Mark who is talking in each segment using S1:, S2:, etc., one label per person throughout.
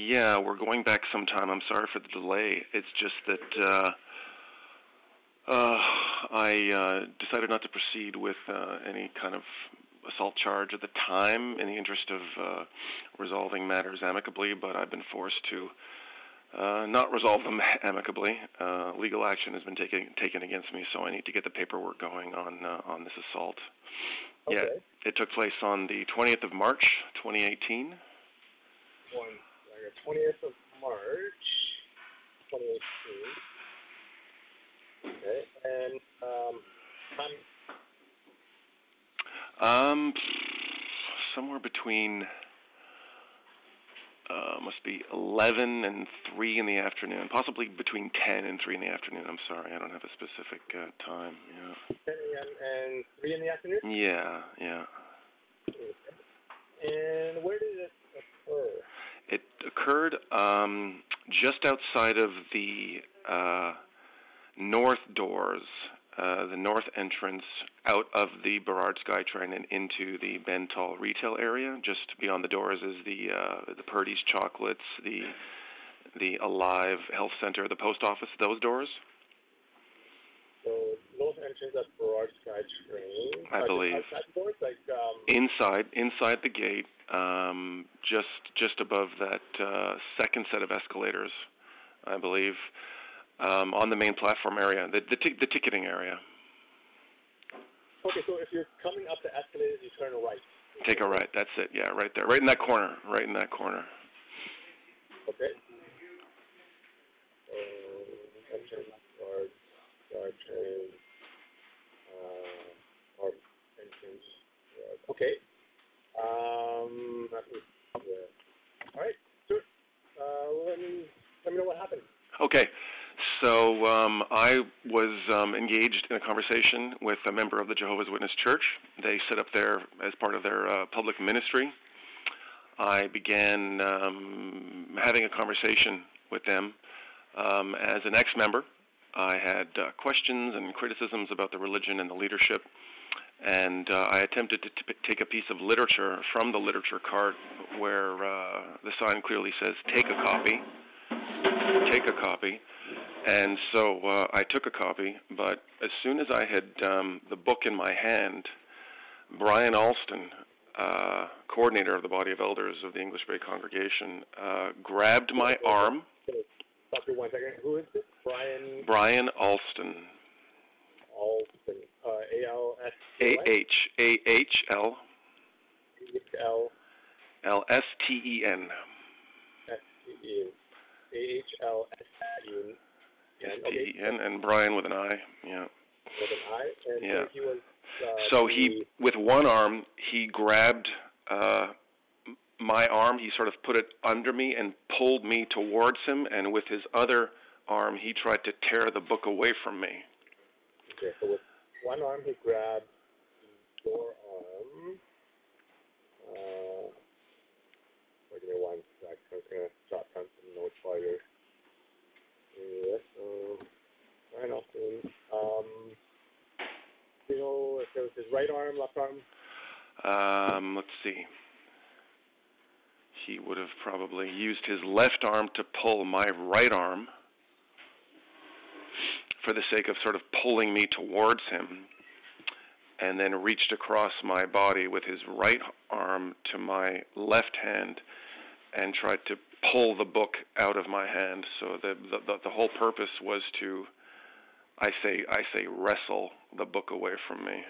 S1: Yeah, we're going back sometime. I'm sorry for the delay. It's just that I decided not to proceed with any kind of assault charge at the time in the interest of resolving matters amicably, but I've been forced to not resolve them amicably. Legal action has been taken against me, so I need to get the paperwork going on this assault.
S2: Okay.
S1: Yeah, it took place on the 20th of March, 2018.
S2: 20th of March, 2018. Okay, and
S1: Somewhere between must be 11 and 3 in the afternoon, possibly between 10 and 3 in the afternoon. I'm sorry, I don't have a specific time. Yeah.
S2: 10 a.m. and 3 in the afternoon?
S1: Yeah.
S2: Okay. And where did it occur?
S1: It occurred just outside of the north doors, the north entrance out of the Burrard SkyTrain and into the Bentall retail area. Just beyond the doors is the Purdy's Chocolates, the Alive Health Center, the post office. Those doors.
S2: So north entrance at Burrard SkyTrain.
S1: I believe.
S2: Outside the doors, like
S1: inside the gate, just above that second set of escalators, I believe. On the main platform area, the ticketing area.
S2: Okay, so if you're coming up the escalators, you turn right.
S1: Take a right. That's it. Yeah, right there, right in that corner.
S2: Okay. Entrance, SkyTrain, or entrance. Okay. All right. Sure. Let me know what happened.
S1: Okay. So I was engaged in a conversation with a member of the Jehovah's Witness Church. They set up there as part of their public ministry. I began having a conversation with them as an ex-member. I had questions and criticisms about the religion and the leadership, and I attempted to take a piece of literature from the literature cart where the sign clearly says, "Take a copy." Take a copy. And so I took a copy, but as soon as I had the book in my hand, Brian Alston, coordinator of the Body of Elders of the English Bay Congregation, grabbed my arm.
S2: Stop you 1 second. Who is this?
S1: Brian Alston.
S2: Alston.
S1: A-H-L. L-S-T-E-N.
S2: S-T-E-N. A-H-L-S-T-E-N.
S1: S-T-E-N, and Brian with an I, yeah.
S2: With an I? And
S1: yeah.
S2: So he was...
S1: So he, with one arm, he grabbed my arm, he sort of put it under me and pulled me towards him, and with his other arm, he tried to tear the book away from me.
S2: Okay, so with one arm, he grabbed your arm. Give me 1 sec. I'm just going to jot down some notes while you're doing this. Ryan Alston. Do you know if it was his right arm, left arm?
S1: Let's see. He would have probably used his left arm to pull my right arm for the sake of sort of pulling me towards him, and then reached across my body with his right arm to my left hand and tried to pull the book out of my hand. So the whole purpose was to, I say wrestle the book away from me,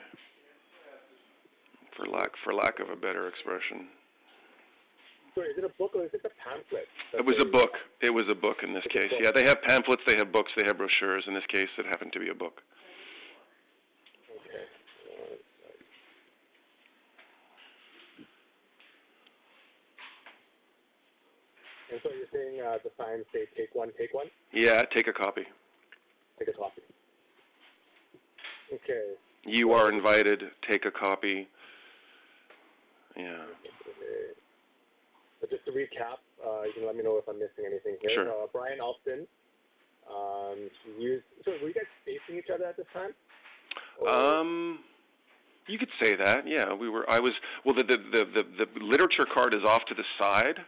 S1: for lack of a better expression.
S2: So is it a book or is it a pamphlet?
S1: It was a book. It was a book in this case. Yeah, they have pamphlets, they have books, they have brochures. In this case, it happened to be a book.
S2: Okay. And so you're saying the signs say take one, take one?
S1: Yeah, take a copy.
S2: Take a copy. Okay.
S1: You are invited. Take a copy. Yeah.
S2: Okay. So just to recap, you can let me know if I'm missing anything here.
S1: Sure.
S2: Brian Alston, so were you guys facing each other at this time? Or?
S1: You could say that. Yeah, we were. I was. Well, the literature card is off to the side,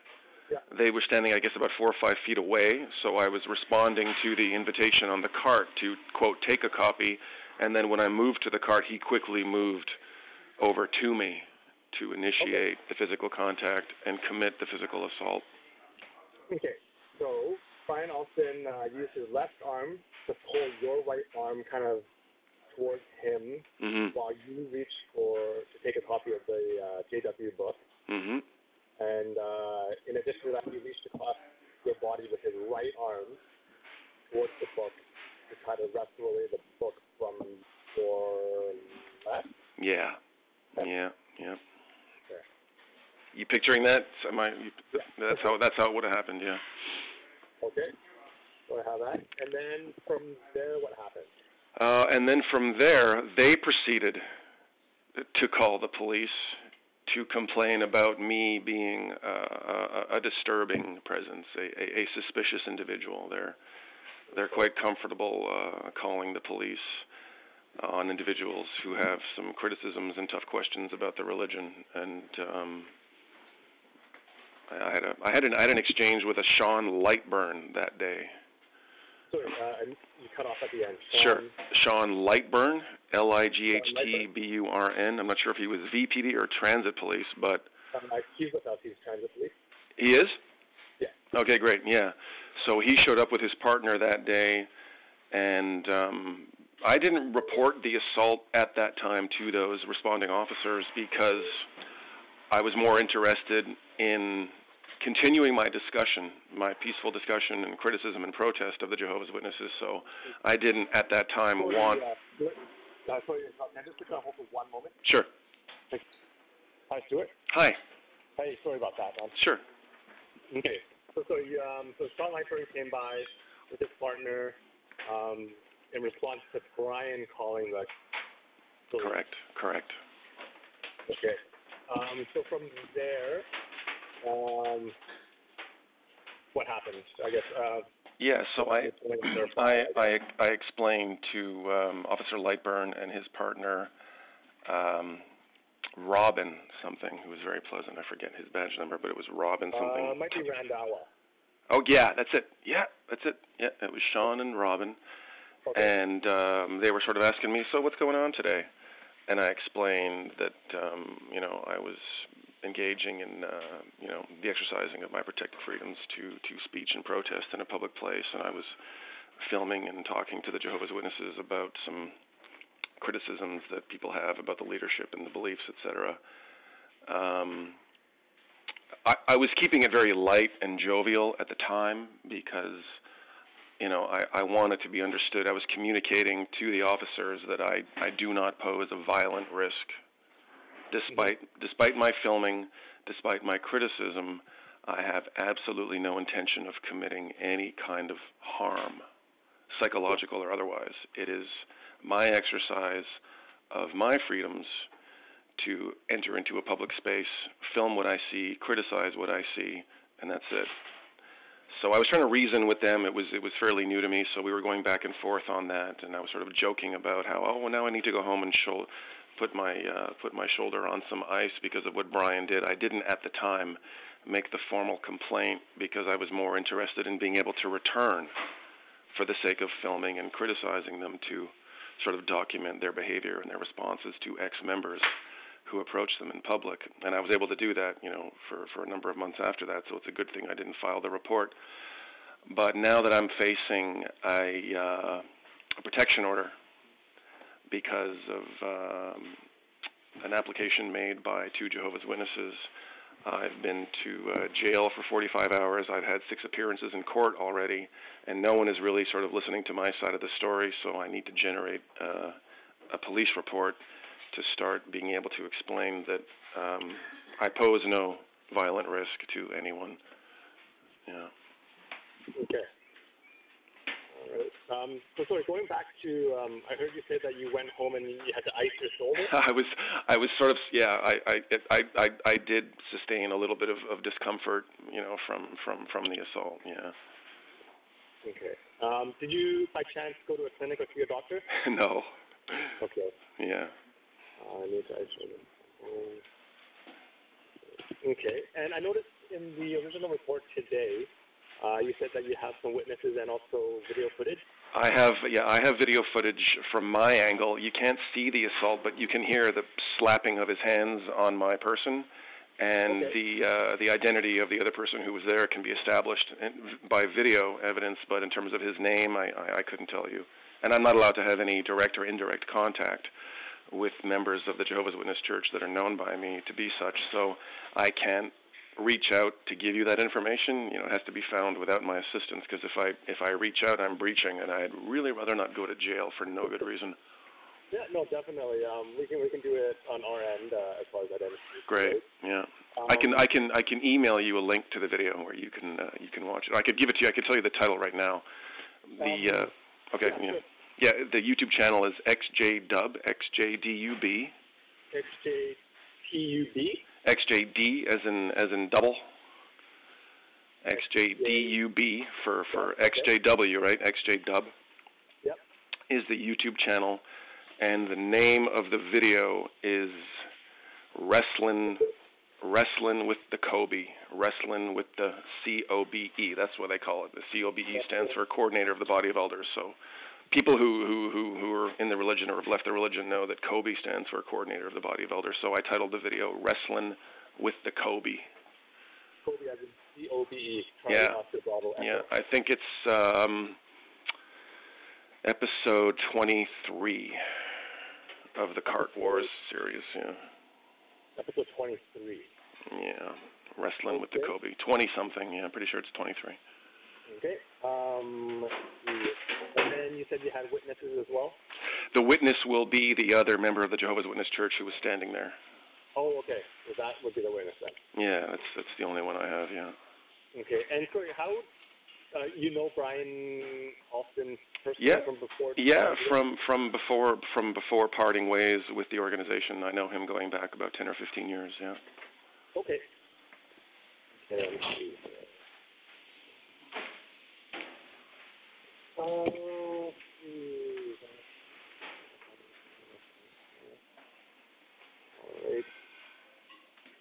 S2: Yeah.
S1: They were standing, I guess, about 4 or 5 feet away, so I was responding to the invitation on the cart to, quote, take a copy, and then when I moved to the cart, he quickly moved over to me to initiate the physical contact and commit the physical assault.
S2: Okay, so Brian Alston used his left arm to pull your right arm kind of towards him while you reached to take a copy of the JW book. And in addition to that, he reached across your body with his right arm towards the book to try to wrestle away the book from your left?
S1: Yeah.
S2: Okay.
S1: You picturing that?
S2: Yeah.
S1: That's how it would have happened. Yeah.
S2: Okay. So I have that. And then from there, what happened?
S1: And then from there, they proceeded to call the police to complain about me being a disturbing presence, a suspicious individual. They're quite comfortable calling the police on individuals who have some criticisms and tough questions about their religion. And I had an exchange with a Sean Lightburn that day.
S2: Sorry, you cut off at the end.
S1: Sure. Sean Lightburn, Lightburn. I'm not sure if he was VPD or Transit Police, but...
S2: He's with us. He's Transit Police.
S1: He is?
S2: Yeah.
S1: Okay, great, yeah. So he showed up with his partner that day, and I didn't report the assault at that time to those responding officers because I was more interested in continuing my discussion, my peaceful discussion and criticism and protest of the Jehovah's Witnesses. So I didn't at that time want...
S2: Sorry, can I just put you on hold for one moment?
S1: Sure.
S2: Hi, Stuart.
S1: Hi.
S2: Hey, sorry about that, man.
S1: Sure.
S2: Okay. So Sean Lightburn came by with his partner in response to Brian calling the police.
S1: Correct.
S2: Okay. So from there, what happened? I guess.
S1: Yeah. So I explained to Officer Lightburn and his partner, Robin something, who was very pleasant. I forget his badge number, but it was Robin something.
S2: It might be Randawa.
S1: Oh yeah, that's it. Yeah, it was Sean and Robin.
S2: Okay.
S1: And they were sort of asking me, so what's going on today? And I explained that, I was engaging in, the exercising of my protected freedoms to speech and protest in a public place. And I was filming and talking to the Jehovah's Witnesses about some criticisms that people have about the leadership and the beliefs, etc. I was keeping it very light and jovial at the time because, I wanted to be understood. I was communicating to the officers that I do not pose a violent risk. Despite my filming, despite my criticism, I have absolutely no intention of committing any kind of harm, psychological or otherwise. It is my exercise of my freedoms to enter into a public space, film what I see, criticize what I see, and that's it. So I was trying to reason with them. It was fairly new to me, so we were going back and forth on that, and I was sort of joking about how, now I need to go home and put my shoulder on some ice because of what Brian did. I didn't at the time make the formal complaint because I was more interested in being able to return for the sake of filming and criticizing them to sort of document their behavior and their responses to ex-members who approached them in public. And I was able to do that, for a number of months after that, so it's a good thing I didn't file the report. But now that I'm facing a protection order because of an application made by 2 Jehovah's Witnesses, I've been to jail for 45 hours. I've had 6 appearances in court already, and no one is really sort of listening to my side of the story, so I need to generate a police report to start being able to explain that I pose no violent risk to anyone. Yeah. Okay.
S2: All right. So sorry, going back to, I heard you say that you went home and you had to ice your shoulder.
S1: I was sort of, yeah. I did sustain a little bit of discomfort, from the assault. Yeah.
S2: Okay. Did you by chance go to a clinic or see a doctor?
S1: No.
S2: Okay.
S1: Yeah.
S2: I need to ice shoulder. Okay. And I noticed in the original report today, you said that you have some witnesses and also video footage.
S1: I have video footage from my angle. You can't see the assault, but you can hear the slapping of his hands on my person, and the identity of the other person who was there can be established by video evidence. But in terms of his name, I couldn't tell you, and I'm not allowed to have any direct or indirect contact with members of the Jehovah's Witness Church that are known by me to be such. So I can't reach out to give you that information. It has to be found without my assistance, because if I reach out, I'm breaching, and I'd really rather not go to jail for no good reason.
S2: Yeah, no, definitely. We can do it on our end as far as identity.
S1: Great. Yeah. I can email you a link to the video where you can watch it. I could give it to you. I could tell you the title right now. The the YouTube channel is XJDub, XJDUB.
S2: XJTUB.
S1: XJD as in double. XJDUB for XJW, right? XJDub.
S2: Yep.
S1: Is the YouTube channel, and the name of the video is Wrestling with the Kobe. Wrestling with the COBE. That's what they call it. The COBE stands for Coordinator of the Body of Elders. So people who are in the religion or have left the religion know that Kobe stands for Coordinator of the Body of Elders. So I titled the video Wrestling with the Kobe.
S2: Kobe as in COBE.
S1: Yeah, I think it's episode 23 of the Cart Wars series. Yeah.
S2: Episode 23.
S1: Yeah, Wrestling with the Kobe. 20-something. Yeah, I'm pretty sure it's 23.
S2: Okay. And then you said you had witnesses as well?
S1: The witness will be the other member of the Jehovah's Witness Church who was standing there.
S2: Oh, okay. So that would be the witness then?
S1: Yeah, that's the only one I have, yeah.
S2: Okay. And sorry, how, you know Brian Alston personally from before?
S1: Yeah, from before parting ways with the organization. I know him going back about 10 or 15 years, yeah.
S2: Okay. Let me see. Alright.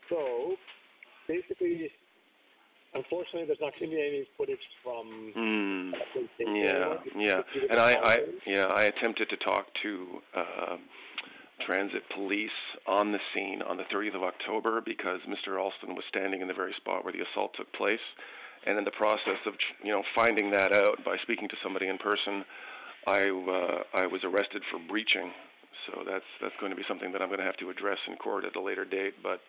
S2: So, basically, unfortunately, there's not going to be any footage from
S1: and I attempted to talk to transit police on the scene on the 30th of October because Mr. Alston was standing in the very spot where the assault took place. And in the process of finding that out by speaking to somebody in person, I was arrested for breaching. So that's going to be something that I'm going to have to address in court at a later date. But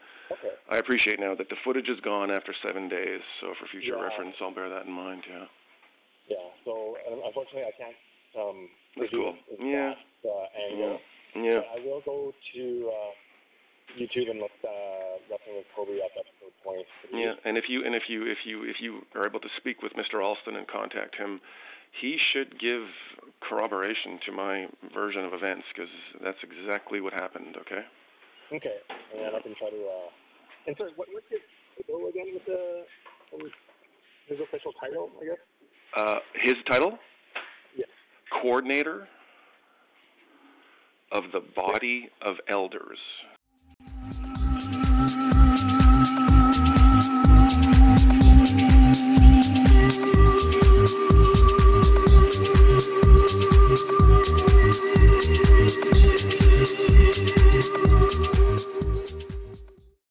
S1: I appreciate now that the footage is gone after 7 days. So for future reference, I'll bear that in mind. Yeah.
S2: Yeah. So unfortunately, I can't.
S1: That's cool.
S2: Angle.
S1: Yeah.
S2: I will go to YouTube and look Wrestling with Kobe up episode 23.
S1: Yeah, and if you are able to speak with Mr. Alston and contact him, he should give corroboration to my version of events because that's exactly what happened. Okay.
S2: Okay, and I can try to. And sorry, what's his title again with his official title? I guess.
S1: His title?
S2: Yes.
S1: Coordinator of the Body of Elders.